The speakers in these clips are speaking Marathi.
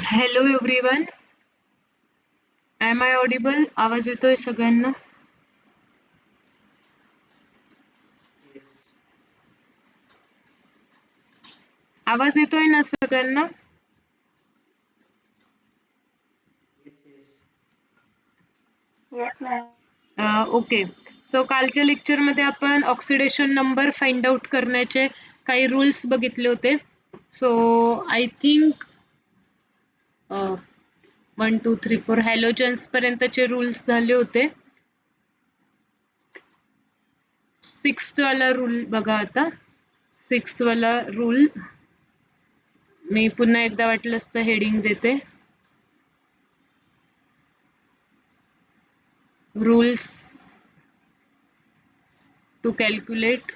Hello everyone, am I audible? आवाज येतोय सगळ्यांना? Yes. आवाज येतोय ना सगळ्यांना? Yes. Yes, ma'am. Okay. So कालच्या लेक्चरमध्ये आपण ऑक्सिडेशन नंबर फाइंड आउट करण्याचे काही रूल्स बघितले होते. सो आय थिंक 1 2 3 4 हॅलोजन्स पर्यंतचे रूल्स झाले होते. 6th वाला रूल बघा आता. 6 वाला रूल मी पुन्हा एकदा वाटलंच तर हेडिंग देते. Rules to calculate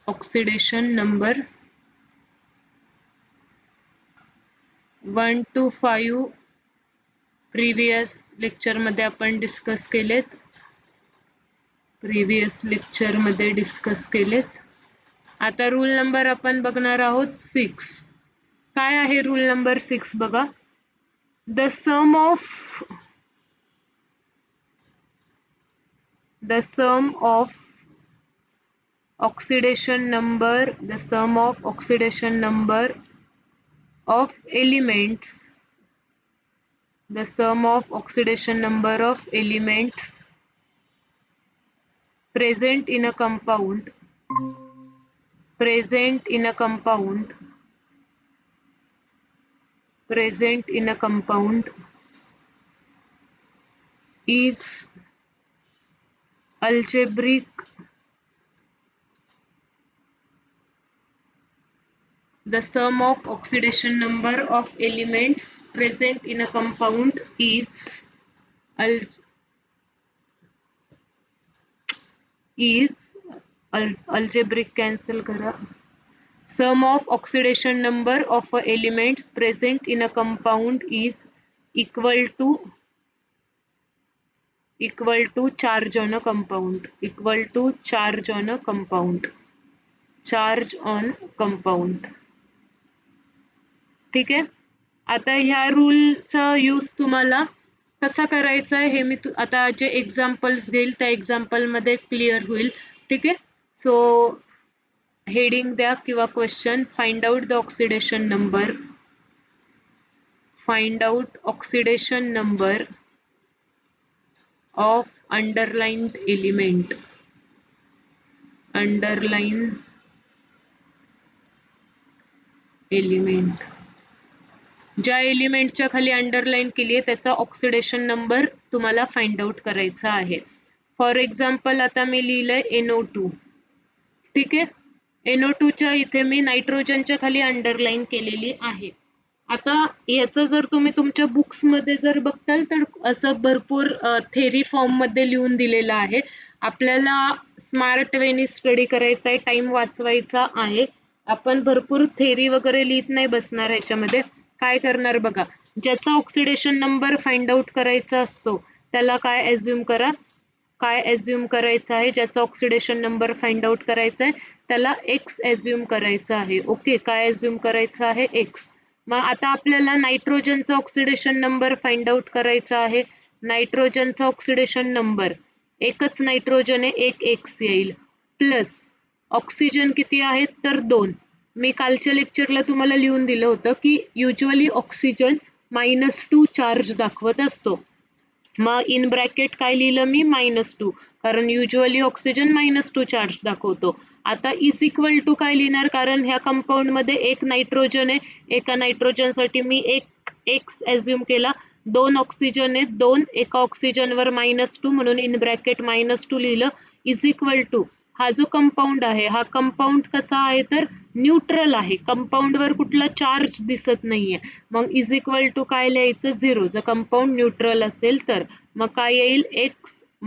oxidation number 1 to 5 previous lecture मध्ये आपण डिस्कस केलेत. आता रूल नंबर आपण बघणार आहोत 6. काय आहे रूल नंबर 6 बघा. The sum of oxidation number of elements present in a compound is algebraic. The sum of oxidation number of elements present in a compound is algebraic. Cancel करा. Sum of oxidation number of elements present in a compound is equal to charge on a compound. ठीक आहे. आता ह्या रूलचा यूज तुम्हाला कसा करायचा आहे हे मी आता जे एक्झाम्पल्स घेईल त्या एक्झाम्पल मध्ये क्लिअर होईल. ठीक आहे. सो हेडिंग द्या किंवा question. Find out the oxidation number of underlined element. ज्या एलिमेंटच्या खाली अंडरलाईन केली आहे त्याचा ऑक्सिडेशन नंबर तुम्हाला फाइंड आउट करायचा आहे. फॉर एक्झाम्पल आता मी लिहिलंय NO2. ठीक आहे. NO2 च्या इथे मी नायट्रोजनच्या खाली अंडरलाईन केलेली आहे. आता याचं जर तुम्ही तुमच्या बुक्स मध्ये जर बघताल तर असं भरपूर थेरी फॉर्म मध्ये लिहून दिलेलं आहे. आपल्याला स्मार्ट वेनी स्टडी करायचा आहे, टाइम वाचवायचा आहे. आपण भरपूर थेरी वगैरे लिहित नाही बसणार ह्याच्यामध्ये. काय करणार बघा, ज्याचा ऑक्सिडेशन नंबर फाइंड आउट करायचा असतो त्याला काय एज्युम करायचं आहे. ज्याचा ऑक्सिडेशन नंबर फाइंड आउट करायचा आहे त्याला x एज्युम करायचा आहे. ओके, काय एज्युम करायचं आहे? x. मग आता आपल्याला नायट्रोजनचा ऑक्सिडेशन नंबर फाइंड आउट करायचा आहे. नायट्रोजनचा ऑक्सिडेशन नंबर, एकच नायट्रोजन आहे, एक x येईल, प्लस ऑक्सिजन किती आहेत तर 2. मी कालच्या लेक्चरला तुम्हाला लिहून दिलं होतं की युजली ऑक्सिजन -2 चार्ज दाखवत असतो. मग इन ब्रॅकेट काय लिहिलं मी? -2, कारण युजली ऑक्सिजन -2 चार्ज दाखवतो. आता इज इक्वल टू काय लिहिणार, कारण ह्या कंपाऊंड मध्ये एक नायट्रोजन आहे, एका नायट्रोजनसाठी मी एक एक्स एज्युम केला. 2 ऑक्सिजन आहेत, 2 एका ऑक्सिजनवर -2 म्हणून इन ब्रॅकेट -2 लिहिलं. इज इक्वल टू हा जो कंपाऊंड आहे हा कंपाऊंड कसा आहे तर न्यूट्रल आहे. कंपाऊंड वर कुठला चार्ज दिसत नाहीये. मग इज इक्वल टू काय लिहायचं? 0. जर कंपाऊंड न्यूट्रल असेल तर मग काय येईल? x -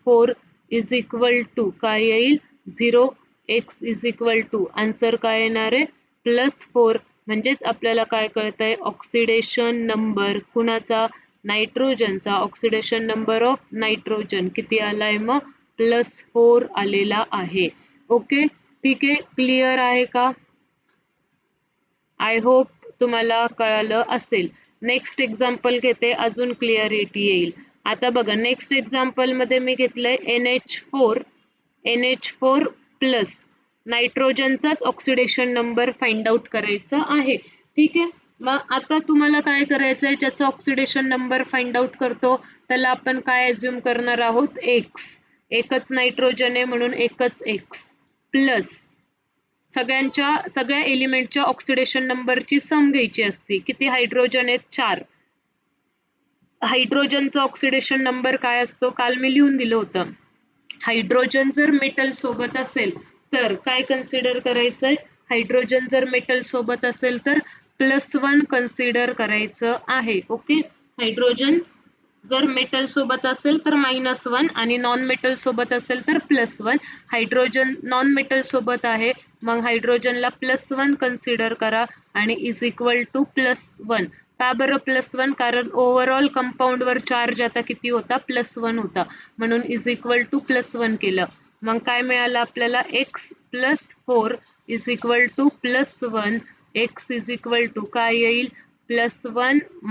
4 इज इक्वल टू काय येईल? 0. x is equal to answer काय येणार आहे? +4. म्हणजेच आपल्याला काय कळतंय? ऑक्सिडेशन नंबर कुणाचा? नायट्रोजनचा. ऑक्सिडेशन नंबर ऑफ नायट्रोजन किती आलाय? मग +4 आलेला आहे. ओके, ठीक आहे, क्लिअर आहे का? आय होप तुम्हाला कळालं असेल. नेक्स्ट एक्झाम्पल घेते, अजून क्लिअरिटी येईल. आता बघा, नेक्स्ट एक्झाम्पल मध्ये मी घेतलंय NH4 प्लस नायट्रोजनचाच ऑक्सिडेशन नंबर फाइंड आउट करायचा आहे. ठीक आहे, मग आता तुम्हाला काय करायचं आहे, ज्याचा ऑक्सिडेशन नंबर फाइंड आउट करतो त्याला आपण काय अज्युम करणार आहोत, एक्स. एकच नायट्रोजन आहे म्हणून एकच एक्स प्लस सगळ्या एलिमेंटच्या ऑक्सिडेशन नंबरची सम घ्यायची असते. किती हायड्रोजन आहेत, 4. हायड्रोजनचा ऑक्सिडेशन नंबर काय असतो, काल मी लिहून दिलं होतं. हायड्रोजन जर मेटल सोबत असेल तर काय कन्सिडर करायचंय, हायड्रोजन जर मेटल सोबत असेल तर +1 कन्सिडर करायचं आहे. ओके, हायड्रोजन जर मेटल सोबत असेल तर -1 आणि नॉन मेटल सोबत असेल तर +1. हायड्रोजन नॉन मेटल सोबत आहे, मग हायड्रोजनला +1 कन्सिडर करा आणि इज इक्वल टू +1. का बरं +1? कारण ओव्हरऑल कंपाऊंड वर चार्ज आता किती होता, +1 होता, म्हणून इज इक्वल टू +1 केलं. मग काय मिळालं आपल्याला, x + 4 is equal to +1. x is equal to काय येईल, +1 -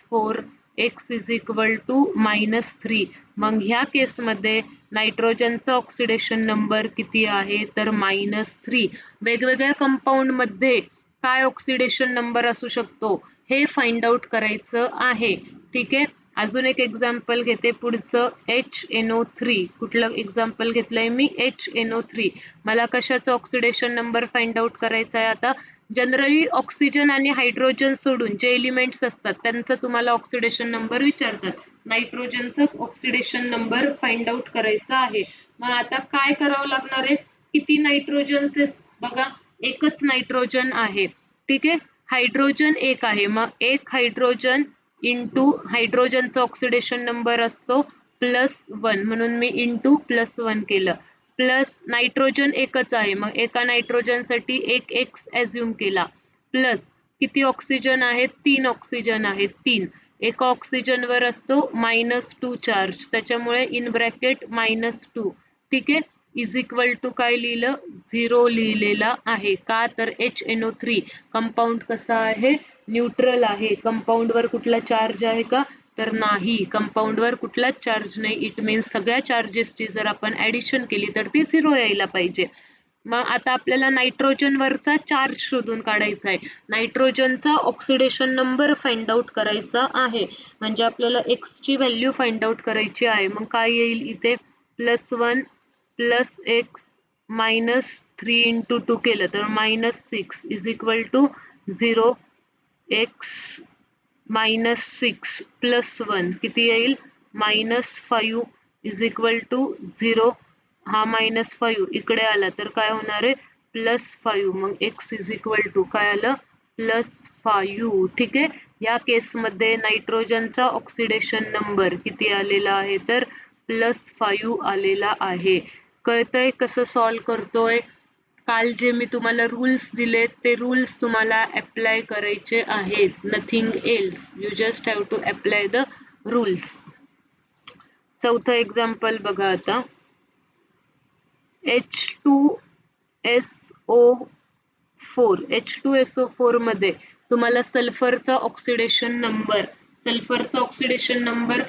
4 x इज इक्वल टू -3. मग ह्या केसमध्ये नायट्रोजनचा ऑक्सिडेशन नंबर किती आहे, तर -3. वेगवेगळ्या कंपाऊंड मध्ये काय ऑक्सिडेशन नंबर असू शकतो हे फाइंड आउट करायचं आहे. ठीक आहे, अजून एक एक्झाम्पल घेते पुढचं, HNO3. कुठलं एक्झाम्पल घेतलंय मी, HNO3. मला कशाचा ऑक्सिडेशन नंबर फाइंड आउट करायचा आहे. आता जनरली ऑक्सिजन आणि हायड्रोजन सोडून जे एलिमेंट्स असतात त्यांचा तुम्हाला ऑक्सिडेशन नंबर विचारतात. नायट्रोजनचाच ऑक्सिडेशन नंबर फाइंड आउट करायचा आहे. मग आता काय करावं लागणार आहे, किती नायट्रोजन्स आहेत बघा, एकच नायट्रोजन आहे. ठीक आहे, हायड्रोजन एक आहे, मग एक हायड्रोजन इंटू हायड्रोजनचा ऑक्सिडेशन नंबर असतो +1 म्हणून मी इंटू +1 केलं. प्लस नायट्रोजन एकच आहे, मग एका नायट्रोजन साठी एक एक्स अज्युम केला. प्लस किती ऑक्सिजन आहेत, 3 ऑक्सिजन आहेत, 3. एका ऑक्सिजन वर असतो -2 चार्ज, त्याच्यामुळे इन ब्रॅकेट -2. ठीक आहे, इज इक्वल टू काय लिहिलं, 0 लिहिलेला आहे. का तर HNO3 कंपाऊंड कसा आहे, न्यूट्रल आहे. कंपाऊंड वर कुठला चार्ज आहे का, तर नाही, कंपाऊंड वर कुठलाच चार्ज नाही. इट मीन्स सगळ्या चार्जेसची जर आपण ऍडिशन केली तर ती 0 यायला पाहिजे. मग आता आपल्याला नायट्रोजन वरचा चार्ज शोधून काढायचा आहे. नायट्रोजनचा ऑक्सिडेशन नंबर फाइंड आउट करायचा आहे, म्हणजे आपल्याला x ची व्हॅल्यू फाइंड आउट करायची आहे. मग काय येईल इथे, +1 + x -3 × 2 केलं तर -6 इज इक्वल टू 0. x -6 + 1 किती येईल, -5 इज इक्वल टू 0. हा -5 इकडे आला तर काय होणार आहे, +5. मग x इज इक्वल टू काय आलं, +5. ठीक आहे, या केसमध्ये नायट्रोजनचा ऑक्सिडेशन नंबर किती आलेला आहे, तर +5 आलेला आहे. कळतंय कसं सॉल्व करतोय. काल जे मी तुम्हाला रूल्स दिले ते रूल्स तुम्हाला अप्लाय करायचे आहेत, nothing else. You just have to apply the rules. चौथं एक्झाम्पल बघा आता, H2SO4 मध्ये तुम्हाला सल्फरचा ऑक्सिडेशन नंबर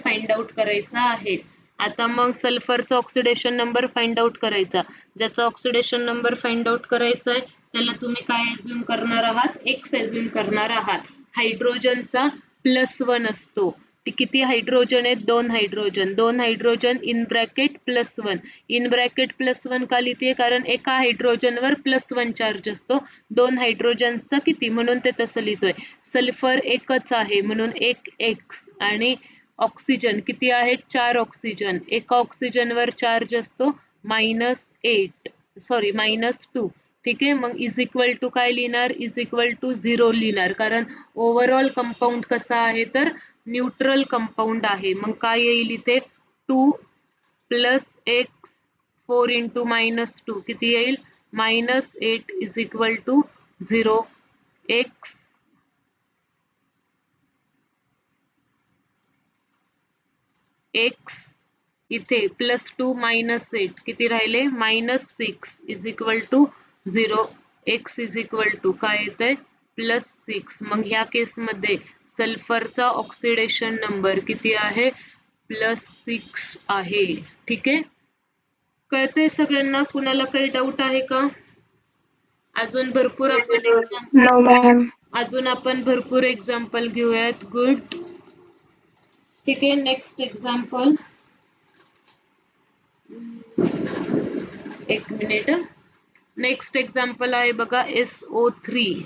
फाइंड आउट करायचा आहे. आता मग सल्फरचा ऑक्सिडेशन नंबर फाइंड आउट करायचा, ज्याचा ऑक्सिडेशन नंबर फाइंड आउट करायचा आहे त्याला तुम्ही काय अज्युम करणार आहात, एक्स अज्युम करणार आहात. हायड्रोजनचा +1 असतो. किती हायड्रोजन आहेत, 2 hydrogen in bracket +1. In bracket +1 का लिहिते, कारण एका हायड्रोजनवर +1 चार्ज असतो. 2 हायड्रोजन्सचा किती, म्हणून ते तसं लिहितोय. सल्फर एकच आहे म्हणून एक एक्स, आणि ऑक्सिजन किती आहेत, 4 ऑक्सिजन. एका ऑक्सिजनवर चार्ज असतो -2. ठीक आहे, मग इज इक्वल टू काय लिहिणार, इज इक्वल टू 0 लिहिणार, कारण ओव्हरऑल कंपाऊंड कसा आहे, तर न्यूट्रल कंपाऊंड आहे. मग काय येईल इथे, 2 + x 4 × -2 किती येईल, -8 इज इक्वल टू 0. x इथे +2 -8 किती राहिले -6 is equal to 0. x is equal to काय येतंय +6. मग ह्या केसमध्ये सल्फरचा ऑक्सिडेशन नंबर किती आहे +6 आहे. ठीक आहे, कळतंय सगळ्यांना? कुणाला काही डाऊट आहे का? अजून भरपूर No, ma'am. आपण भरपूर एक्झाम्पल घेऊयात. गुड. ठीक आहे, नेक्स्ट एक्झाम्पल. एक मिनिट. नेक्स्ट एक्झाम्पल आहे बघा SO3.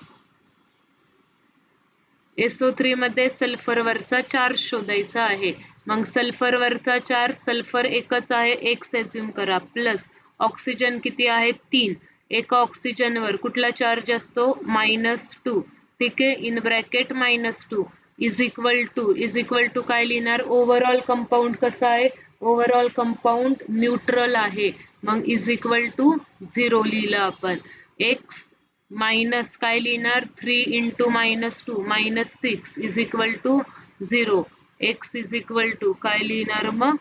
SO3 मध्ये सल्फर वरचा चार्ज शोधायचा आहे. मग सल्फर वरचा चार्ज, सल्फर एकच आहे, एक्स अज्युम करा, प्लस ऑक्सिजन किती आहे 3. एका ऑक्सिजन वर कुठला चार्ज असतो -2. ठीक आहे, in bracket -2 is equal to काय लिहिणार ओव्हरऑल कंपाऊंड कसा आहे ओव्हरऑल कंपाऊंड न्यूट्रल आहे. मग इज इक्वल टू 0 लिहिलं आपण. एक्स मायनस काय लिहिणार 3 into -2 -6 is equal to 0. X is equal to काय लिहिणार मग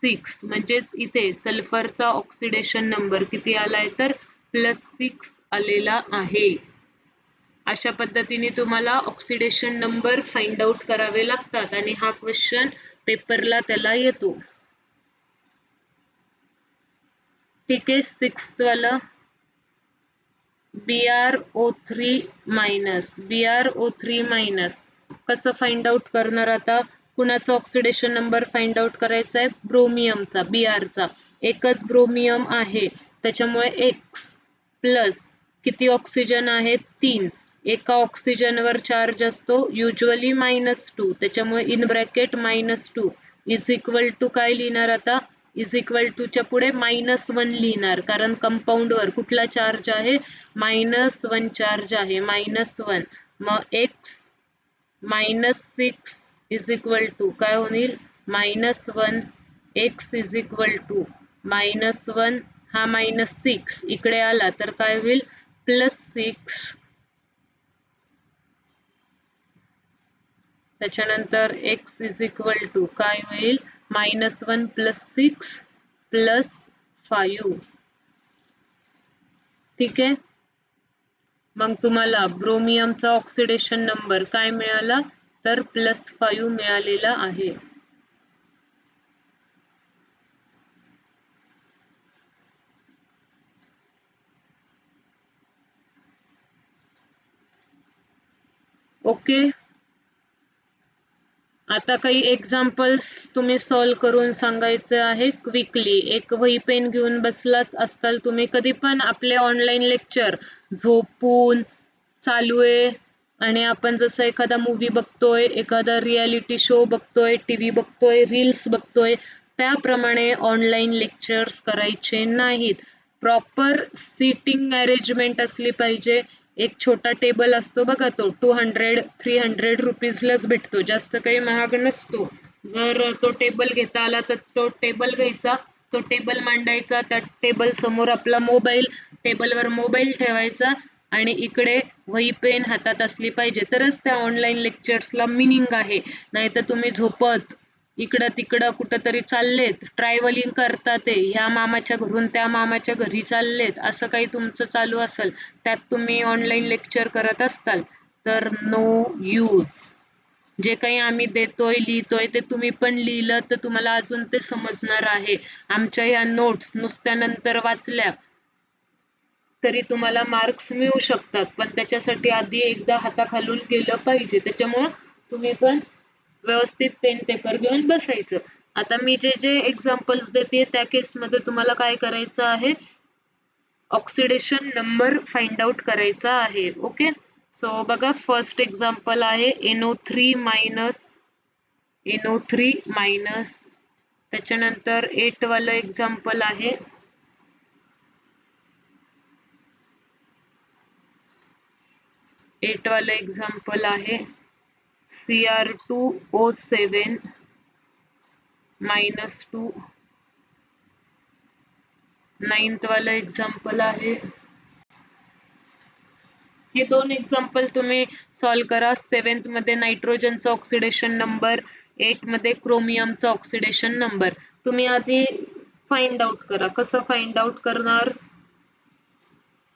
6. म्हणजेच इथे सल्फरचा ऑक्सिडेशन नंबर किती आलाय तर +6 आलेला आहे. अशा पद्धतीने तुम्हाला ऑक्सिडेशन नंबर फाइंड आउट करावे लागतात आणि हा क्वेश्चन पेपरला त्याला येतो. ठीक आहे, 6th वाला BrO3- कसं फाइंड आउट करणार आता? कुणाचा ऑक्सिडेशन नंबर फाइंड आउट करायचा आहे ब्रोमियमचा, Brचा. एकच ब्रोमियम आहे त्याच्यामुळे x प्लस किती ऑक्सिजन आहेत 3. एका ऑक्सिजनवर चार्ज असतो युजली -2 त्याच्यामुळे in bracket -2 is equal to काय लिहिणार आता इज इक्वल टू च्या पुढे -1 लिहिणार कारण कंपाऊंड वर कुठला चार्ज आहे -1 चार्ज आहे -1. मग x -6 इज इक्वल टू काय होईल -1. x इज इक्वल टू -1 हा -6 इकडे आला तर काय होईल +6. त्याच्यानंतर x इज इक्वल टू काय होईल -1 + 6 + 5. ठीक आहे, मग तुम्हाला ब्रोमियमचा ऑक्सिडेशन नंबर काय मिळाला तर +5 मिळालेला आहे. ओके, आता काही एक्झाम्पल्स तुम्ही सॉल्व करून सांगायचे आहे क्विकली. एक वही पेन घेऊन बसलाच असताल तुम्ही. कधी पण आपले ऑनलाईन लेक्चर झोपून चालू आहे आणि आपण जसं एखादा मूवी बघतोय, एखादा रियालिटी शो बघतोय, टीव्ही बघतोय, रील्स बघतोय, त्याप्रमाणे ऑनलाईन लेक्चर्स करायचे नाहीत. प्रॉपर सीटिंग अरेंजमेंट असली पाहिजे. एक छोटा टेबल असतो बघा, तो 200-300 रुपीजलाच भेटतो, जास्त काही महाग नसतो. जर तो टेबल घेता आला तर तो टेबल घ्यायचा, तो टेबल मांडायचा, त्या टेबल समोर आपला मोबाईल, टेबलवर मोबाईल ठेवायचा आणि इकडे वही पेन हातात असली पाहिजे, तरच त्या ऑनलाईन लेक्चर्सला मिनिंग आहे. नाहीतर तुम्ही झोपत इकडं तिकडं कुठंतरी चाललेत, ट्रॅव्हलिंग करतात, ह्या मामाच्या घरून त्या मामाच्या घरी चाललेत, असं काही तुमचं चालू असेल, त्यात तुम्ही ऑनलाईन लेक्चर करत असताल तर नो यूज. जे काही आम्ही देतोय लिहितोय ते तुम्ही पण लिहिलं तर तुम्हाला अजून ते समजणार आहे. आमच्या ह्या नोट्स नुसत्या नंतर वाचल्या तरी तुम्हाला मार्क्स मिळू शकतात, पण त्याच्यासाठी आधी एकदा हाताखालून गेलं पाहिजे. त्याच्यामुळं तुम्ही पण व्यवस्थित पेन पेपर घेऊन बसायचं. आता मी जे जे एक्झाम्पल्स देते त्या केसमध्ये तुम्हाला काय करायचं आहे ऑक्सिडेशन नंबर फाइंड आउट करायचा आहे. ओके, सो बघा फर्स्ट एक्झाम्पल आहे NO3-, त्याच्यानंतर 8 वालं एक्झाम्पल आहे Cr2O7-2. नाइन्थ वाला एक्झाम्पल आहे. हे दोन एक्झाम्पल तुम्ही सॉल्व करा. 7th मध्ये नायट्रोजनचा ऑक्सिडेशन नंबर, 8 मध्ये क्रोमियमचा ऑक्सिडेशन नंबर. तुम्ही आधी फाइंड आउट करा. कसं फाइंड आउट करणार?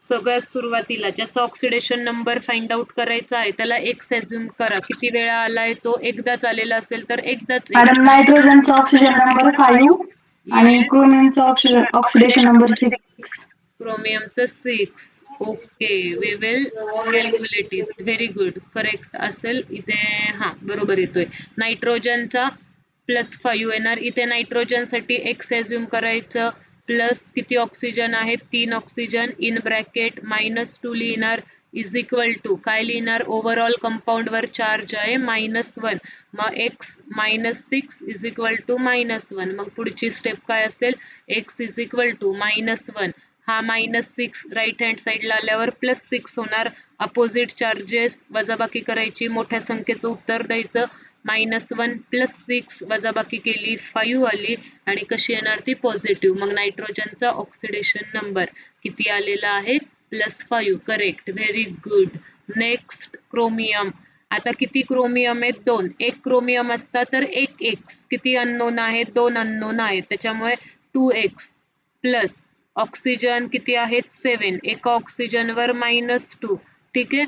सगळ्यात सुरुवातीला ज्याचा ऑक्सिडेशन नंबर फाइंड आउट करायचा आहे त्याला एक्स अज्युम करा. किती वेळा आलाय तो? एकदाच आलेला असेल तर एकदाच मॅडम नायट्रोजनचा ऑक्सिजन नंबर 5 आणि Yes. क्रोमियमचा ऑक्सिडेशन नंबर 6. क्रोमियमचं 6. Okay, we will calculate it. Very good, correct असेल इथे. हा बरोबर येतोय. नायट्रोजनचा +5 येणार. इथे नायट्रोजनसाठी एक्स अज्युम करायचं. प्लस किती ऑक्सिजन आहेत? 3 ऑक्सिजन. इन ब्रॅकेट -2 लिहिणार. इज इक्वल टू काय लिहिणार? ओव्हरऑल कंपाऊंड वर चार्ज आहे -1. मग x -6 इज इक्वल टू -1. मग पुढची स्टेप काय असेल? x is equal to -1. हा -6 राईट हँड साईडला आल्यावर +6 होणार. अपोजिट चार्जेस वजाबाकी करायची. मोठ्या संख्येचं उत्तर द्यायचं. -1 +6 वजाबाकी केली 5 आली आणि कशी येणार ती? पॉझिटिव्ह. मग नायट्रोजनचा ऑक्सिडेशन नंबर किती आलेला आहे? +5. Correct, very good. Next chromium. आता किती क्रोमियम आहेत? 2. एक क्रोमियम असता तर एक एक्स. किती अननोन आहेत? 2 अननोन आहेत. त्याच्यामुळे 2x प्लस ऑक्सिजन किती आहेत? 7. एका ऑक्सिजनवर -2. ठीक आहे.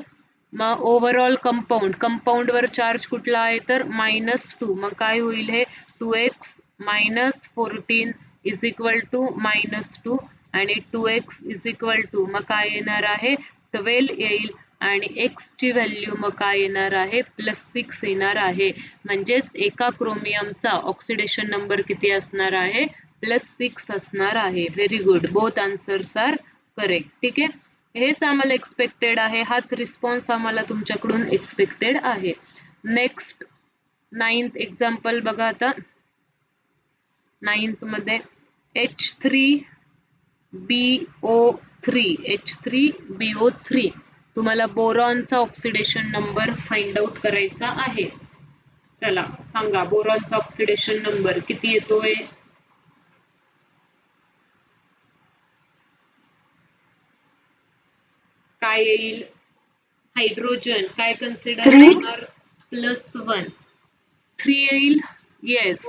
मग ओव्हरऑल कंपाऊंड वर चार्ज कुठला आहे? तर -2. मग काय होईल हे? 2x -14 इज इक्वल टू -2 आणि 2x इज इक्वल टू मग काय येणार आहे? 12 येईल आणि x ची व्हॅल्यू मग काय येणार आहे? +6 येणार आहे. म्हणजेच एका क्रोमियमचा ऑक्सिडेशन नंबर किती असणार आहे? +6 असणार आहे. Very good, both answers are correct. ठीक आहे. हेच आम्हाला एक्सपेक्टेड आहे. हाच रिस्पॉन्स आम्हाला तुमच्याकडून एक्सपेक्टेड आहे. नेक्स्ट 9th एक्झाम्पल बघा आता. 9th मध्ये H3BO3 तुम्हाला बोरॉनचा ऑक्सिडेशन नंबर फाइंड आउट करायचा आहे. चला सांगा, बोरॉनचा ऑक्सिडेशन नंबर किती येतोय? काय येईल? हायड्रोजन काय कन्सिडर 3. करणार? +1. 3 येईल. येस,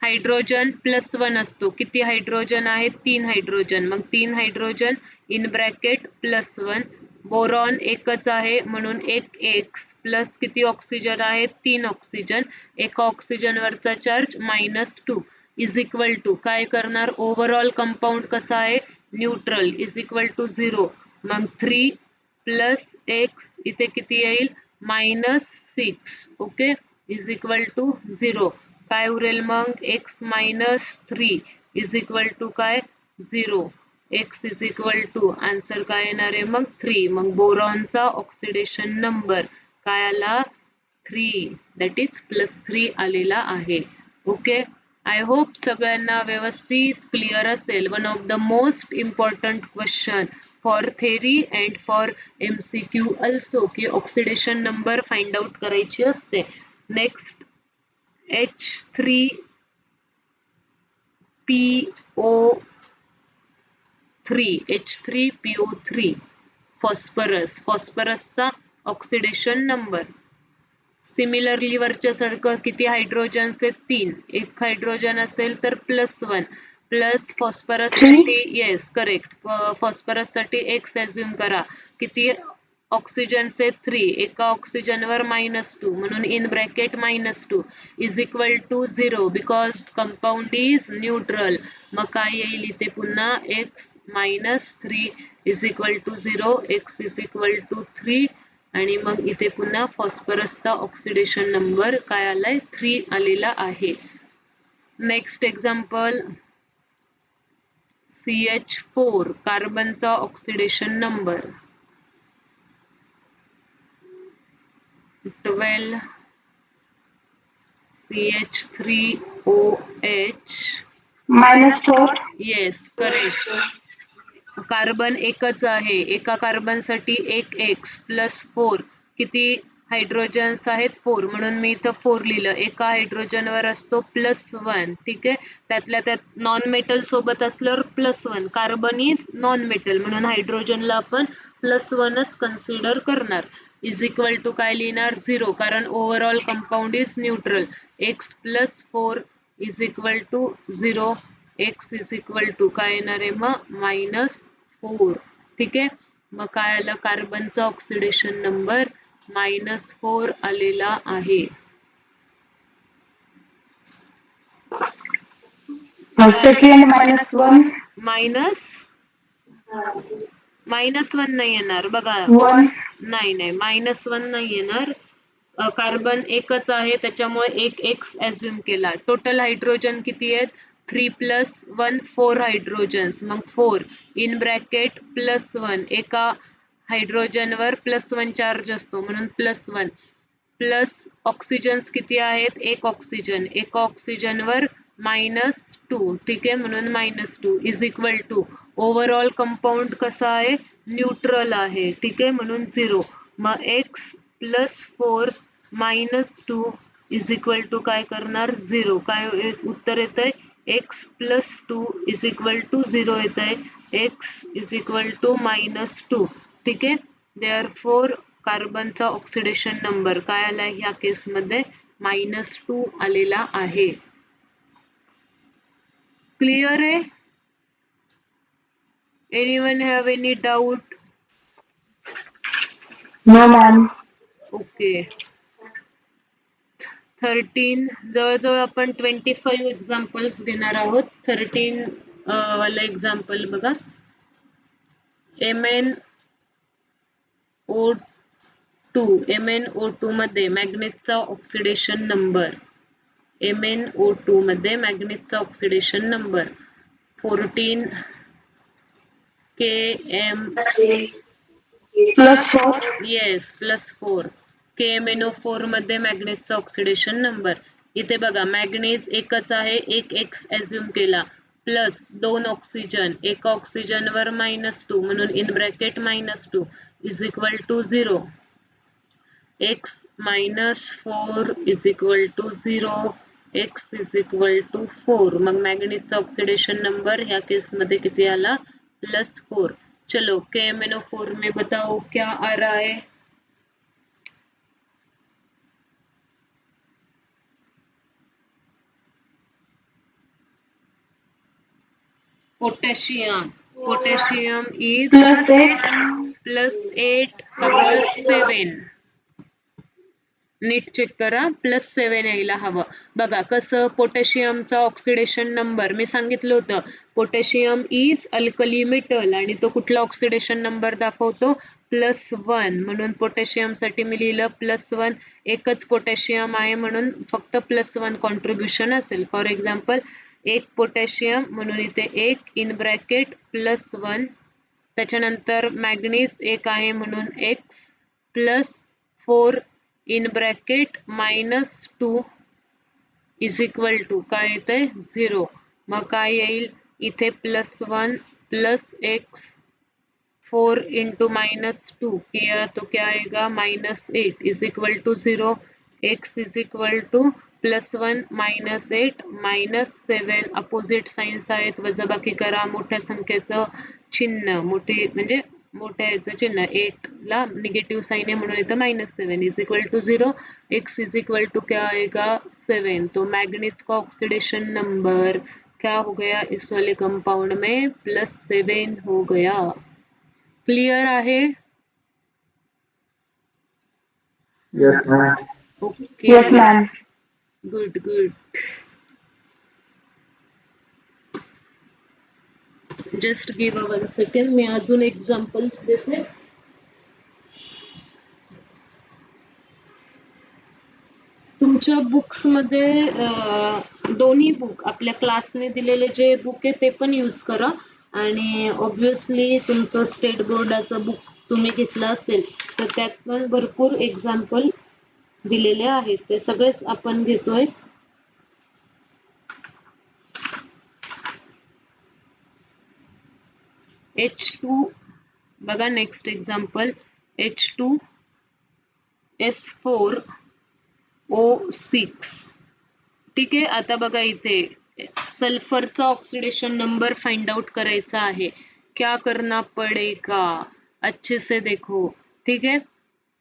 हायड्रोजन +1 असतो. किती हायड्रोजन आहेत? 3 हायड्रोजन. मग 3 हायड्रोजन इन ब्रॅकेट +1. बोरॉन एकच आहे म्हणून एक एक्स प्लस किती ऑक्सिजन आहेत? 3 ऑक्सिजन. एका ऑक्सिजनवरचा चार्ज -2 इज इक्वल टू काय करणार? ओव्हरऑल कंपाऊंड कसा आहे? Neutral is equal to 0. मग 3 प्लस एक्स इथे किती येईल? -6. Okay, is equal to 0. काय उरेल मग? x -3 इज इक्वल टू काय? 0. x is equal to answer काय येणार आहे मग? 3. मग बोरॉनचा ऑक्सिडेशन नंबर काय आला? 3. दॅट इज +3 आलेला आहे. ओके, आय होप सगळ्यांना व्यवस्थित क्लिअर असेल. One of the most important question for theory and for MCQ also की ऑक्सिडेशन नंबर फाइंड आउट करायची असते. नेक्स्ट H3PO3 फॉस्फरसचा ऑक्सिडेशन नंबर. सिमिलरली वरच्या सारखं किती हायड्रोजन्स आहेत? 3. एक हायड्रोजन असेल तर +1 प्लस फॉस्फरस साठी येस करेक्ट. फॉस्फरस साठी एक्स अज्युम करा. किती ऑक्सिजन्स आहेत? 3. एका ऑक्सिजनवर -2 म्हणून in bracket -2 is equal to 0 because compound is neutral. मग काय येईल इथे पुन्हा? x -3 is equal to 0. x is equal to 3 आणि मग इथे पुन्हा फॉस्फरसचा ऑक्सिडेशन नंबर काय आलाय? 3 आलेला आहे. नेक्स्ट एक्झाम्पल CH4 कार्बनचा oxidation number 12 CH3OH -4. Yes correct. Carbon एकच आहे. एका कार्बनसाठी एक x प्लस 4 किती हायड्रोजन्स आहेत? 4 म्हणून मी इथं 4 लिहिलं. एका हायड्रोजनवर असतो +1. ठीक आहे. त्यातल्या त्यात नॉन मेटल सोबत असल्यावर +1. कार्बन इज नॉन मेटल म्हणून हायड्रोजनला आपण +1च कन्सिडर करणार. इज इक्वल टू काय लिहिणार? 0 कारण overall compound is neutral. x +4 is equal to 0, x is equal to काय येणार आहे मग -4. ठीक आहे, मग काय आलं, कार्बनचा ऑक्सिडेशन नंबर -4 आलेला आहे. सेकंड -1 -1 नाही येणार बघा, 1 नाही -1 नाही येणार. कार्बन एकच आहे त्याच्यामुळे एक एक्स ॲझ्युम केला. टोटल हायड्रोजन किती आहेत, 3 + 1 4 हायड्रोजन्स, मग 4 इन ब्रॅकेट +1, एका हायड्रोजनवर +1 चार्ज असतो म्हणून +1 प्लस ऑक्सिजन्स किती आहेत, एक ऑक्सिजन, एका ऑक्सिजनवर -2. ठीक आहे, म्हणून -2 is equal to overall compound कसा आहे, न्यूट्रल आहे. ठीक आहे, म्हणून 0. मग x + 4 - 2 इज इक्वल टू काय करणार, 0. काय उत्तर येतंय, x + 2 इज इक्वल टू 0 येतंय, x इज इक्वल टू -2. ठीक आहे, देअरफॉर कार्बनचा ऑक्सिडेशन नंबर काय आला ह्या केसमध्ये, -2 आलेला आहे. क्लिअर आहे? Anyone have any doubt? No ma'am. Okay. 13 जवळजवळ आपण 25 एक्झाम्पल्स घेणार आहोत. 13 वाला एक्झाम्पल बघा. MnO2 मध्ये मॅग्नेटचा ऑक्सिडेशन नंबर, MnO2 मध्ये मॅग्नेटचा oxidation number 14 Km +4 yes +4. KMnO4 मध्ये मॅग्नेटचा ऑक्सिडेशन नंबर. इथे बघा मॅग्नेज एकच आहे, एक एक्स ॲझ्युम केला, प्लस 2 ऑक्सिजन, एका ऑक्सिजनवर -2 म्हणून in bracket -2 is equal to 0. x -4 is equal to 0, x is equal to 4. मग मॅग्नेटचा ऑक्सिडेशन नंबर ह्या केसमध्ये किती आला, +4. चलो KMnO4 में बताओ क्या आ रहा है. पोटॅशियम इज +8 +8 का +7, नीट चेक करा, +7 यायला हवं. बघा कसं, पोटॅशियमचा ऑक्सिडेशन नंबर मी सांगितलं होतं, पोटॅशियम इज अल्कली मेटल आणि तो कुठला ऑक्सिडेशन नंबर दाखवतो, +1. म्हणून पोटॅशियम साठी मी लिहिलं +1. एकच पोटॅशियम आहे म्हणून फक्त +1 कॉन्ट्रीब्युशन असेल. फॉर एक्झाम्पल 1 पोटॅशियम म्हणून इथे 1 इन ब्रॅकेट +1. त्याच्यानंतर मॅग्नीज 1 आहे म्हणून x +4 in bracket -2 is equal to काय येतंय, 0. मग काय येईल इथे, +1 + x 4 × -2 किया तो क्या आएगा, -8 is equal to 0. x is equal to +1 -8 -7. Opposite signs आहेत, वजाबाकी करा. मोठ्या संख्येचं चिन्ह, मोठे म्हणजे मोठ्या याचं चिन्ह, 8 ला निगेटिव्ह साइन है म्हणून इथं -7 is equal to 0. x is equal to क्या आएगा, 7. तो मैग्नीज का ऑक्सीडेशन नंबर क्या हो गया इस वाले कंपाउंड में, +7 हो गया. क्लियर आहे? Yes ma'am. Okay, yes ma'am. Good good. Just give a 1 second, मी अजून एक्झाम्पल्स देते. तुमच्या बुक्समध्ये दोन्ही बुक आपल्या क्लासने दिलेले जे बुक आहे ते पण यूज करा आणि ऑब्विसली तुमचं स्टेट बोर्डाचं बुक तुम्ही घेतलं असेल तर त्यात पण भरपूर एक्झाम्पल दिलेले आहेत, ते सगळेच आपण घेतोय. H2 बघा, नेक्स्ट एक्झाम्पल H2S4O6. ठीक आहे, आता बघा इथे सल्फरचा ऑक्सिडेशन नंबर फाइंड आउट करायचा आहे. क्या करना पड़ेगा, अच्छे से देखो. ठीक है,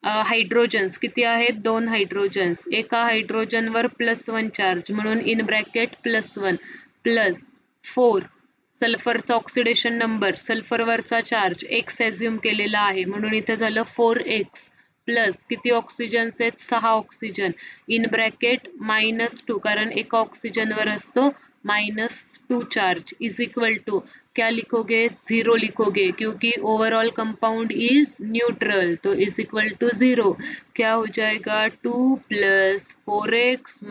हायड्रोजन्स किती आहेत 2 हायड्रोजन्स, एका हायड्रोजनवर +1 चार्ज म्हणून इन ब्रॅकेट +1 प्लस 4 सल्फरचा ऑक्सिडेशन नंबर, सल्फरवरचा चार्ज x ॲझ्युम केलेला आहे म्हणून इथे झालं 4x प्लस किती ऑक्सिजन्स आहेत 6 ऑक्सिजन इन ब्रॅकेट -2 कारण एका ऑक्सिजनवर असतो -2 चार्ज इज इक्वल टू क्या लिखोगे 0 लिखोगे क्योंकि ओवरऑल कंपाउंड इज न्यूट्रल तो इज इक्वल टू 0 क्या हो जाएगा 2 + 4x -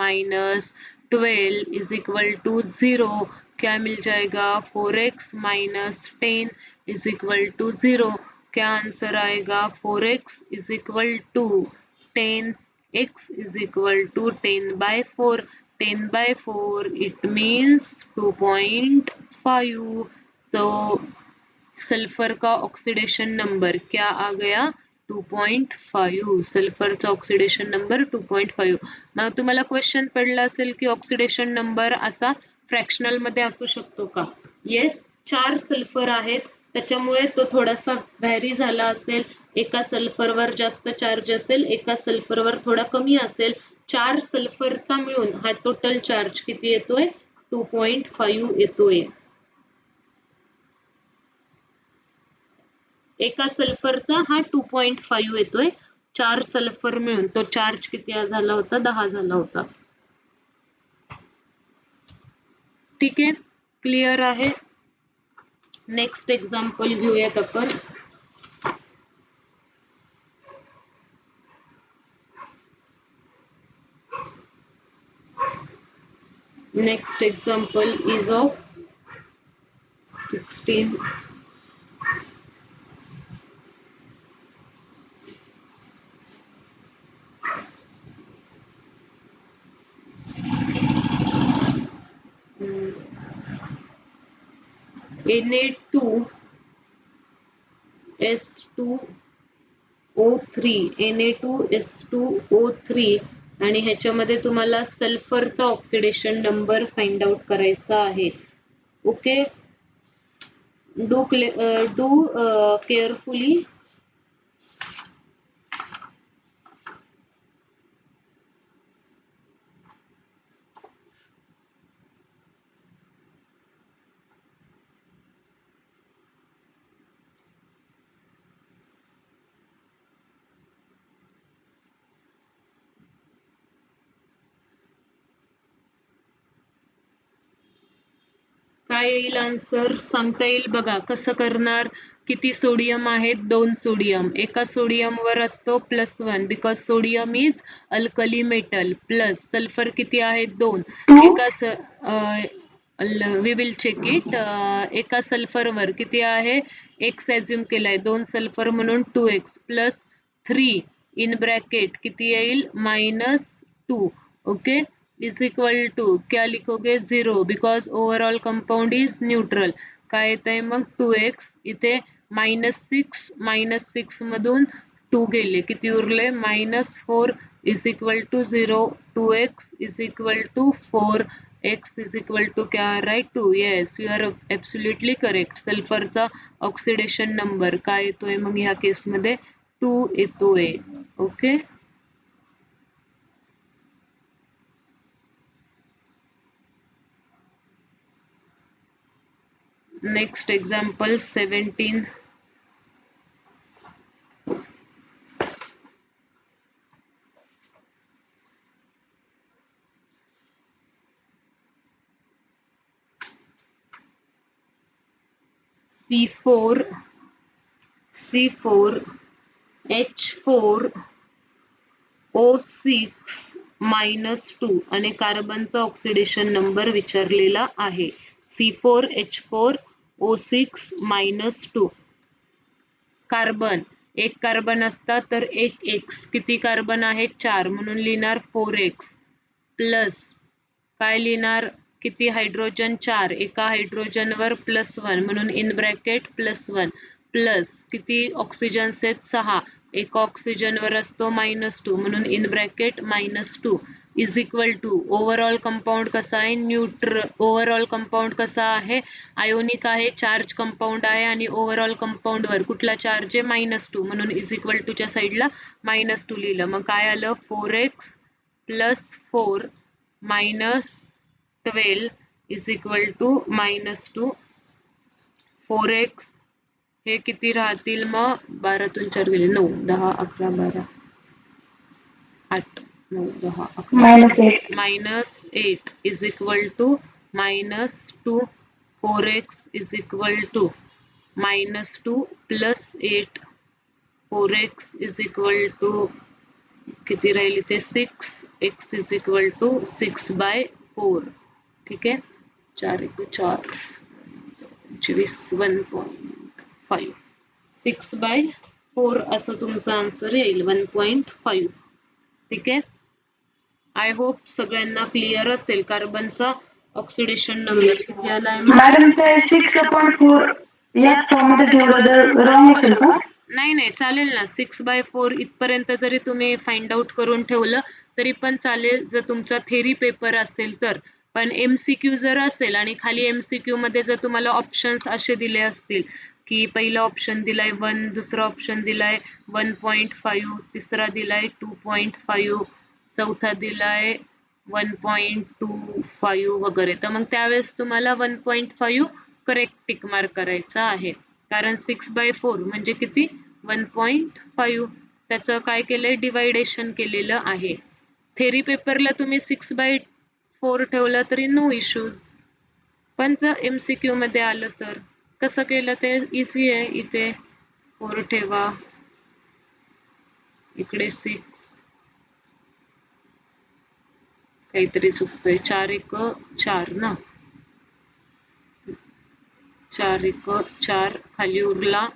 12 इज इक्वल टू 0 क्या मिल जाएगा 4x - 10 इज इक्वल टू 0 क्या आंसर आएगा 4x is equal to 10 x is equal to 10/4 10/4 it means 2.5 तो सल्फर का ऑक्सीडेशन नंबर क्या आ गया 2.5 सल्फरचा ऑक्सिडेशन नंबर 2.5 मग तुम्हाला क्वेश्चन पडला असेल की ऑक्सिडेशन नंबर असा फ्रॅक्शनल मध्ये असू शकतो का येस 4 सल्फर आहेत त्याच्यामुळे तो थोडासा व्हॅरी झाला असेल एका सल्फरवर जास्त चार्ज असेल एका सल्फरवर थोडा कमी असेल 4 सल्फरचा मिळून हा टोटल चार्ज किती येतोय 2.5 येतोय एका सल्फरचा हा 2.5 येतोय 4 सल्फर मिळून तो चार्ज किती झाला होता 10 झाला होता ठीक आहे क्लिअर आहे नेक्स्ट एक्झाम्पल घेऊयात आपण next example is of 16 Na2S2O3 आणि ह्याच्यामध्ये तुम्हाला सल्फरचा ऑक्सिडेशन नंबर फाइंड आउट करायचा आहे ओके डू केअरफुली काय येईल आन्सर सांगता येईल बघा कसं करणार किती सोडियम आहेत 2 सोडियम एका सोडियमवर असतो +1 because sodium is alkali metal plus sulphur किती आहेत 2 एका वी विल चेक इट एका सल्फरवर किती आहे x ॲझ्युम केलाय 2 सल्फर म्हणून 2x प्लस 3 इन ब्रॅकेट किती येईल -2 ओके इज इक्वल टू क्या लिखोगे 0 because overall compound is neutral काय येतंय मग 2x इथे -6 मधून 2 गेले किती उरले -4 is equal to 0 2x is equal to 4 x is equal to क्या आ रहा है 2 yes you are absolutely correct सल्फरचा ऑक्सिडेशन नंबर काय येतोय मग ह्या केसमध्ये 2 येतोय okay Next example 17 C4 H4 O6-2 आणि कार्बनचा ऑक्सिडेशन नंबर विचारलेला आहे C4 H4 O6-2 कार्बन एक कार्बन असता तर एक x किती कार्बन आहेत 4 म्हणून लिहिणार 4x प्लस काय लिहिणार किती हायड्रोजन 4 एका हायड्रोजनवर +1 म्हणून इन ब्रॅकेट +1 प्लस किती ऑक्सिजन्स आहेत 6 एका ऑक्सिजनवर असतो -2 म्हणून in bracket -2 is equal to overall compound कसा आहे ओव्हरऑल कंपाऊंड कसा आहे आयोनिक आहे चार्ज कंपाऊंड आहे आणि ओव्हरऑल कंपाऊंड वर कुठला चार्ज आहे -2 म्हणून इज इक्वल टू च्या साईडला -2 लिहिलं मग काय आलं 4x + 4 - 12 is equal to -2 4x हे किती राहतील मग 12 तून 4 गेले 9 10 11 12 8 9 10 11 -8 is equal to -2 4x is equal to -2 + 8 4x is equal to किती राहिली ते 6 x इज इक्वल टू 6/4 ठीक आहे 4 × 4 25 1.5 6/4 असं तुमचा आन्सर येईल 1.5 ठीक आहे आय होप सगळ्यांना क्लिअर असेल कार्बनचा ऑक्सिडेशन नंबर किती आलाय मॅडम ते 6/4 याच फॉर्म मध्ये ठेवलं तर रॉंग असेल का? नाही चालेल ना 6/4 इथपर्यंत जरी तुम्ही फाइंड आउट करून ठेवलं तरी पण चालेल जर तुमचा थेरी पेपर असेल तर पण MCQ जर असेल आणि खाली MCQ मध्ये जर तुम्हाला ऑप्शन्स असे दिले असतील की पहिला ऑप्शन दिलाय 1 दुसरा ऑप्शन दिलाय 1.5 तिसरा दिलाय 2.5 चौथा दिलाय 1.25 वगैरे तर मग त्यावेळेस तुम्हाला 1.5 करेक्ट टिक मार्क करायचा आहे कारण 6/4 म्हणजे किती 1.5 त्याचं काय केलंय डिवायडेशन केलेलं आहे थेरी पेपरला तुम्ही 6/4 ठेवलं तरी नो इश्यूज पण जर MCQ मध्ये आलं तर कसं केलं ते इझी आहे इथे 4 ठेवा इकडे 6 काहीतरी चुकतंय 4 × 4 ना 4 × 4 खाली उरला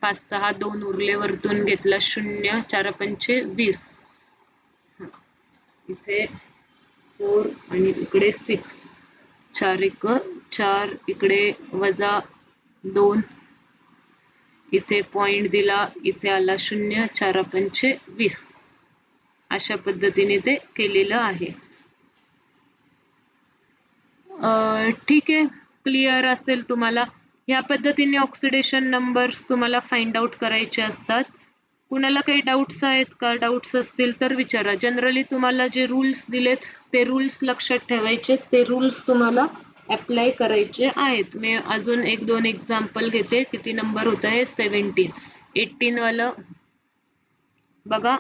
5 6 2 उरले वरतून घेतला 0 4 पंचे 20 इथे 4 आणि इकडे 6 4 × 4 इकडे -2 इथे पॉइंट दिला इथे आला 0 4 पंचे 20 अशा पद्धतीने ते केलेलं आहे ठीक आहे क्लिअर असेल तुम्हाला या पद्धतीने ऑक्सिडेशन नंबर्स तुम्हाला फाइंड आउट करायचे असतात कुणाला काही डाऊट्स आहेत का डाऊट्स असतील तर विचारा जनरली तुम्हाला जे रूल्स दिलेत ते रूल्स लक्षात ठेवायचे ते रूल्स तुम्हाला अप्लाय करायचे आहेत मी अजून 1-2 एक्झाम्पल घेते किती नंबर होत आहे 17 18 वाला बघा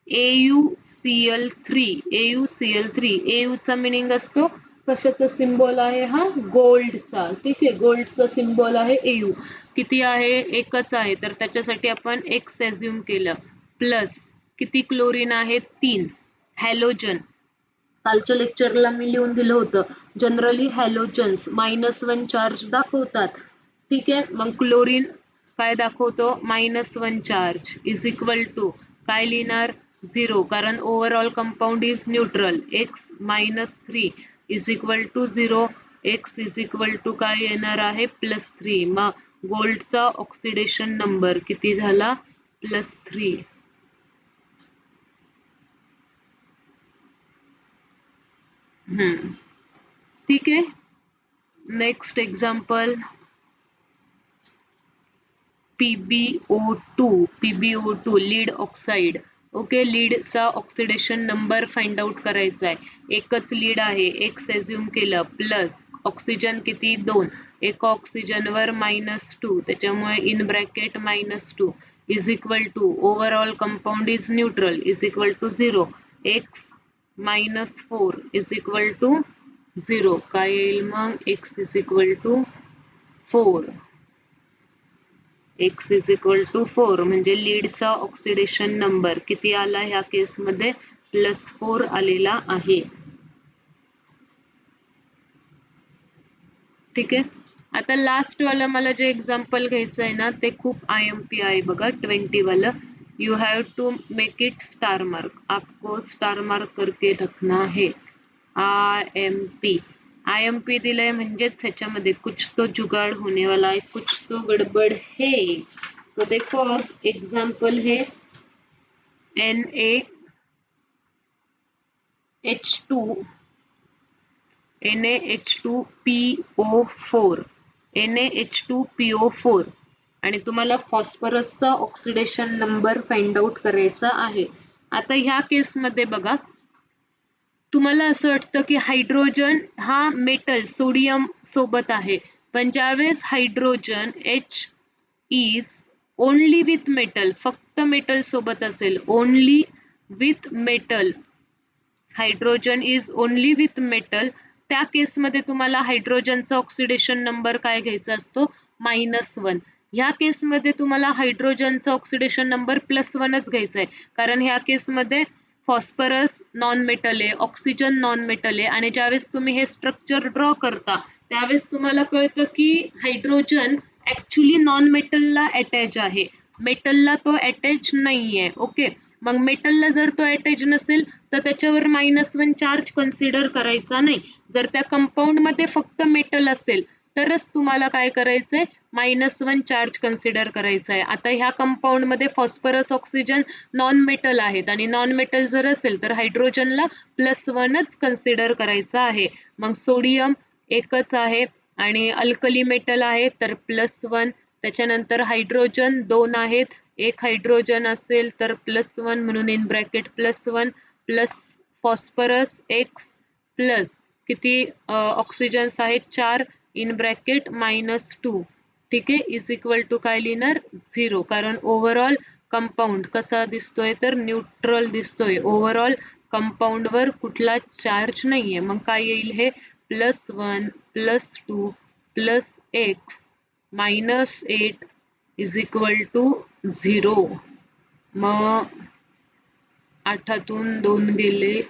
AuCl3 AU चा मिनिंग असतो कशाचा सिम्बॉल आहे हा गोल्डचा ठीक आहे गोल्डचा सिम्बॉल आहे AU किती आहे एकच आहे तर त्याच्यासाठी आपण X अज्युम केलं प्लस किती क्लोरीन आहे 3 हॅलोजन कालच्या लेक्चरला मी लिहून दिलं होतं जनरली हॅलोजन्स -1 चार्ज दाखवतात ठीक आहे मग क्लोरीन काय दाखवतो -1 चार्ज इज इक्वल टू काय लिहिणार 0 कारण overall compound is neutral x -3 is equal to 0 x is equal to काय येणार आहे +3 मग गोल्डचा ऑक्सिडेशन नंबर किती झाला +3 ठीक आहे next example PbO2 lead oxide okay लीडचा ऑक्सिडेशन नंबर फाइंड आउट करायचा आहे एकच लीड आहे X अज्युम केलं प्लस ऑक्सिजन किती 2 एका ऑक्सिजनवर -2 त्याच्यामुळे in bracket -2 is equal to overall compound is neutral is equal to 0 X -4 is equal to 0 काय येईल मग X is equal to 4 X is equal to 4 म्हणजे लीडचा ऑक्सिडेशन नंबर किती आला ह्या केसमध्ये +4 आलेला आहे ठीक आहे आता लास्ट वाला मला जे एक्झाम्पल घ्यायचं आहे ना ते खूप IMP आहे बघा 20 वाला you have to make it star mark आपको स्टार मार्क करके रखना है IMP दिलंय म्हणजेच ह्याच्यामध्ये कुछ तो जुगाड़ होने वाला है कुछ तो गड़बड़ है तो देखो अब एग्जाम्पल है Na H2 NaH2PO4 NaH2PO4 आणि तुम्हाला फॉस्फरसचा ऑक्सिडेशन नंबर फाइंड आउट करायचा आहे. आता ह्या केसमध्ये बघा, तुम्हाला असं वाटतं की हायड्रोजन हा मेटल सोडियम सोबत आहे, पण ज्यावेळेस hydrogen H is only with metal, फक्त मेटल सोबत असेल, only with metal, hydrogen is only with metal, त्या केसमध्ये तुम्हाला हायड्रोजनचा ऑक्सिडेशन नंबर काय घ्यायचा असतो? -1. ह्या केसमध्ये तुम्हाला हायड्रोजनचा ऑक्सिडेशन नंबर +1च घ्यायचा आहे, कारण ह्या केसमध्ये फॉस्फरस नॉन मेटल आहे, ऑक्सिजन नॉन मेटल आहे, आणि ज्यावेळेस तुम्ही हे स्ट्रक्चर ड्रॉ करता त्यावेळेस तुम्हाला कळतं की हायड्रोजन ऍक्च्युली नॉन मेटलला अटॅच आहे, मेटलला तो अटॅच नाहीये. ओके, मग मेटलला जर तो अटॅच नसेल तर त्याच्यावर -1 चार्ज कन्सिडर करायचा नाही. जर त्या कंपाऊंड मध्ये फक्त मेटल असेल तरच तुम्हाला काय करायचंय? -1 चार्ज कन्सिडर करायचा आहे. आता ह्या कंपाऊंड मध्ये फॉस्फरस ऑक्सिजन नॉन मेटल आहेत, आणि नॉन मेटल जर असेल तर हायड्रोजनला +1च कन्सिडर करायचं आहे. मग सोडियम एकच आहे आणि अल्कली मेटल आहे तर +1. त्याच्यानंतर हायड्रोजन 2 आहेत, एक हायड्रोजन असेल तर +1 म्हणून in bracket +1 plus phosphorus x plus किती ऑक्सिजन्स आहेत? 4 इन ब्रॅकेट -2. ठीक आहे, इज इक्वल टू काय लिहिणार? 0, कारण ओव्हरऑल कंपाऊंड कसा दिसतोय तर न्यूट्रल दिसतोय. ओव्हरऑल कंपाऊंडवर कुठला चार्ज नाहीये. मग काय येईल हे? +1 +2 +x -8 इज इक्वल टू 0. मग 8तून 2 गेले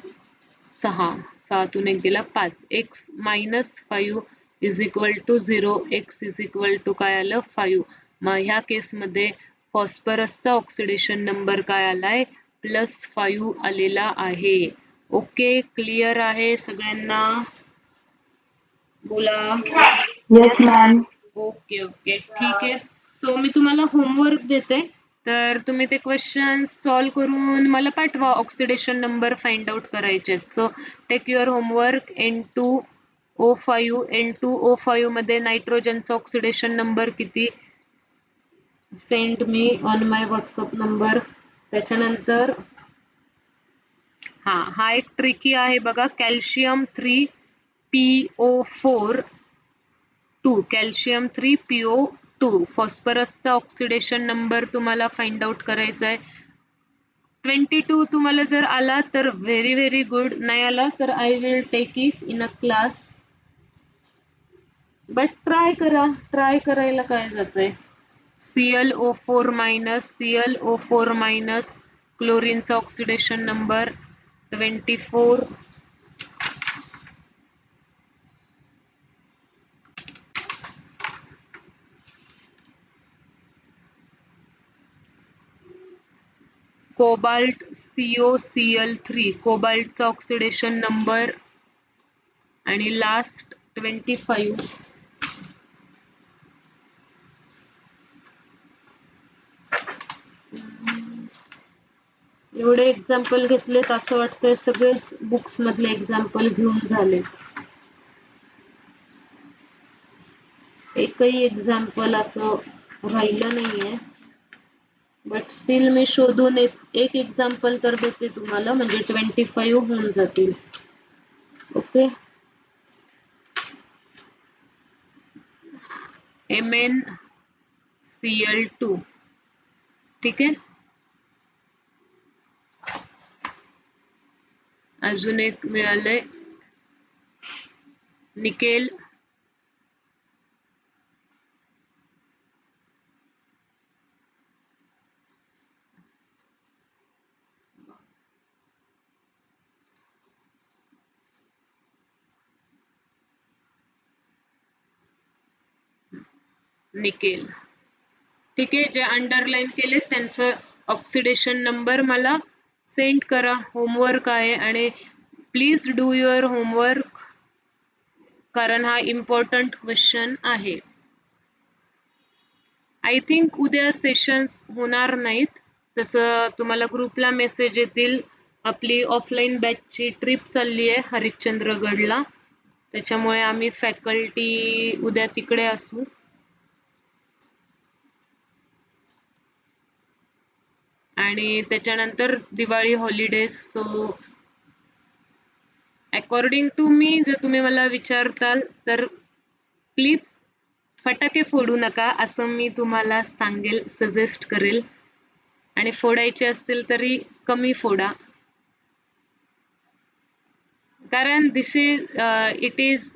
6, 6तून 1 गेला 5, x -5 is equal to 0, x is equal to काय आलं? 5. मग ह्या केसमध्ये फॉस्फरसचा ऑक्सिडेशन नंबर काय आलाय? +5 आलेला आहे. ओके, क्लिअर आहे सगळ्यांना? बोला. Yes, ma'am. ओके ओके, ठीक आहे. सो मी तुम्हाला होमवर्क देते, तर तुम्ही ते क्वेश्चन सॉल्व करून मला पाठवा. ऑक्सिडेशन नंबर फाइंड आउट करायचे. So take your homework. N2O5 मध्ये नायट्रोजनचा ऑक्सिडेशन नंबर किती? Send me on my WhatsApp number. त्याच्यानंतर हा एक ट्रिकी आहे बघा, कॅल्शियम 3PO4 कॅल्शियम 3PO2 फॉस्फरसचा ऑक्सिडेशन नंबर तुम्हाला फाइंड आउट करायचा आहे. 22 तुम्हाला जर आला तर व्हेरी व्हेरी गुड, नाही आला तर I will take it in a class. But try करा, ट्राय करायला काय जातंय. ClO4- क्लोरीनचा ऑक्सिडेशन नंबर 24. कोबाल्ट COCl3 कोबाल्टचा ऑक्सिडेशन नंबर आणि लास्ट 25. एवढे एक्झाम्पल घेतलेत असं वाटतंय सगळेच बुक्स मधले एक्झाम्पल घेऊन झाले. एकही एक्झाम्पल असं राहिलं नाहीये, बट स्टील मी शोधून एक एक्झाम्पल तर देते तुम्हाला, म्हणजे 25 होऊन जातील. Okay, MnCl2. ठीक आहे, अजून एक मिळालंय निकेल. निकेल, ठीक आहे. जे अंडरलाईन केले त्यांचं ऑक्सिडेशन नंबर मला सेंड करा. होमवर्क आहे आणि प्लीज डू युअर होमवर्क, कारण हा इम्पॉर्टंट क्वेश्चन आहे. आय थिंक उद्या सेशन्स होणार नाहीत, तसं तुम्हाला ग्रुपला मेसेज येतील आपली ऑफलाईन बॅचची ट्रिप चालली आहे हरिश्चंद्रगडला. त्याच्यामुळे आम्ही फॅकल्टी उद्या तिकडे असू. आणि त्याच्यानंतर Diwali holidays. So according to me, जर तुम्ही मला विचारताल तर प्लीज फटाके फोडू नका, असं मी तुम्हाला सांगेल, सजेस्ट करेल. आणि फोडायचे असतील तरी कमी फोडा, कारण it is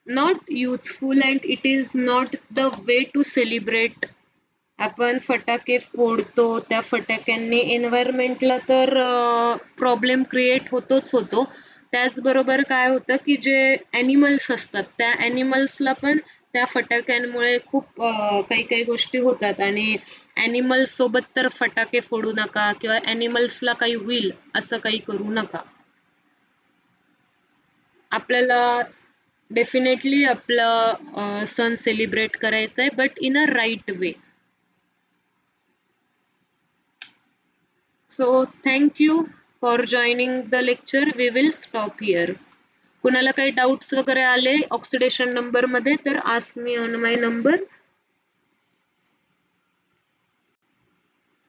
not useful and it is not the way to celebrate. आपण फटाके फोडतो, त्या फटाक्यांनी एन्व्हायरमेंटला तर प्रॉब्लेम क्रिएट होतोच होतो. त्याचबरोबर काय होतं की जे ॲनिमल्स असतात त्या ॲनिमल्सला पण त्या फटाक्यांमुळे खूप काही काही गोष्टी होतात. आणि ॲनिमल्स सोबत तर फटाके फोडू नका, किंवा ॲनिमल्सला काही होईल असं काही करू नका. आपल्याला डेफिनेटली आपला सण सेलिब्रेट करायचा आहे, but in a right way. So thank you for joining the lecture. We will stop here. कुणाला काही डाउट्स वगैरे आले ऑक्सिडेशन नंबर मध्ये तर ask me on my number.